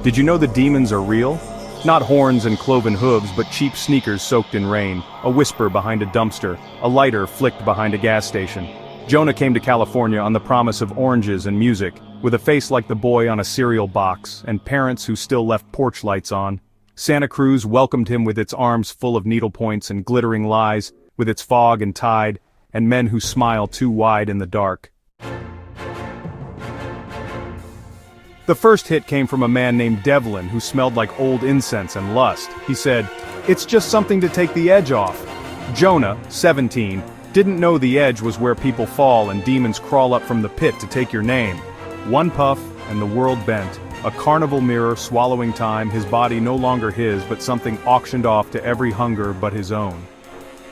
Did you know the demons are real? Not horns and cloven hooves, but cheap sneakers soaked in rain, a whisper behind a dumpster, a lighter flicked behind a gas station. Jonah came to California on the promise of oranges and music, with a face like the boy on a cereal box, and parents who still left porch lights on. Santa Cruz welcomed him with its arms full of needlepoints and glittering lies, with its fog and tide, and men who smile too wide in the dark. The first hit came from a man named Devlin who smelled like old incense and lust. He said, "It's just something to take the edge off." Jonah, 17, didn't know the edge was where people fall and demons crawl up from the pit to take your name. One puff, and the world bent. A carnival mirror swallowing time, his body no longer his but something auctioned off to every hunger but his own.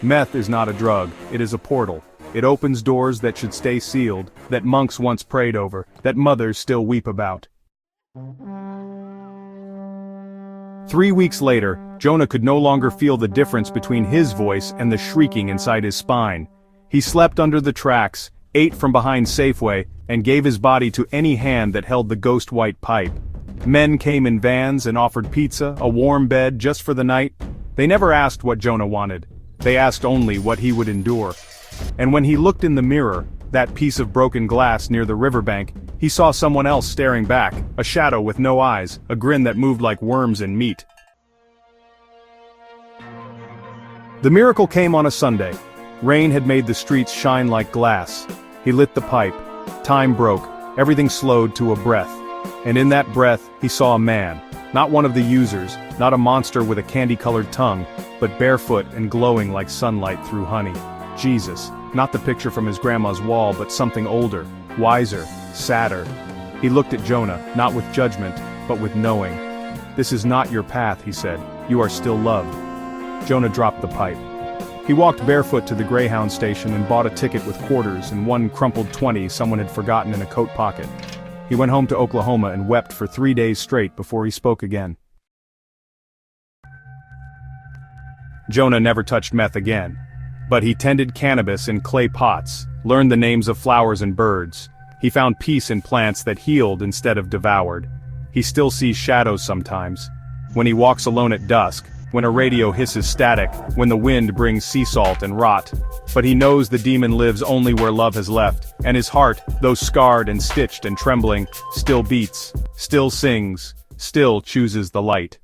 Meth is not a drug, it is a portal. It opens doors that should stay sealed, that monks once prayed over, that mothers still weep about. 3 weeks later, Jonah could no longer feel the difference between his voice and the shrieking inside his spine. He slept under the tracks, ate from behind Safeway, and gave his body to any hand that held the ghost-white pipe. Men came in vans and offered pizza, a warm bed just for the night. They never asked what Jonah wanted. They asked only what he would endure. And when he looked in the mirror, that piece of broken glass near the riverbank, he saw someone else staring back, a shadow with no eyes, a grin that moved like worms in meat. The miracle came on a Sunday. Rain had made the streets shine like glass. He lit the pipe. Time broke. Everything slowed to a breath. And in that breath, he saw a man. Not one of the users, not a monster with a candy-colored tongue, but barefoot and glowing like sunlight through honey. Jesus, not the picture from his grandma's wall, but something older, wiser, sadder. He looked at Jonah, not with judgment, but with knowing. "This is not your path," he said. "You are still loved." Jonah dropped the pipe. He walked barefoot to the Greyhound station and bought a ticket with quarters and one crumpled 20 someone had forgotten in a coat pocket. He went home to Oklahoma and wept for 3 days straight before he spoke again. Jonah never touched meth again. But he tended cannabis in clay pots, learned the names of flowers and birds. He found peace in plants that healed instead of devoured. He still sees shadows sometimes. When he walks alone at dusk, when a radio hisses static, when the wind brings sea salt and rot. But he knows the demon lives only where love has left, and his heart, though scarred and stitched and trembling, still beats, still sings, still chooses the light.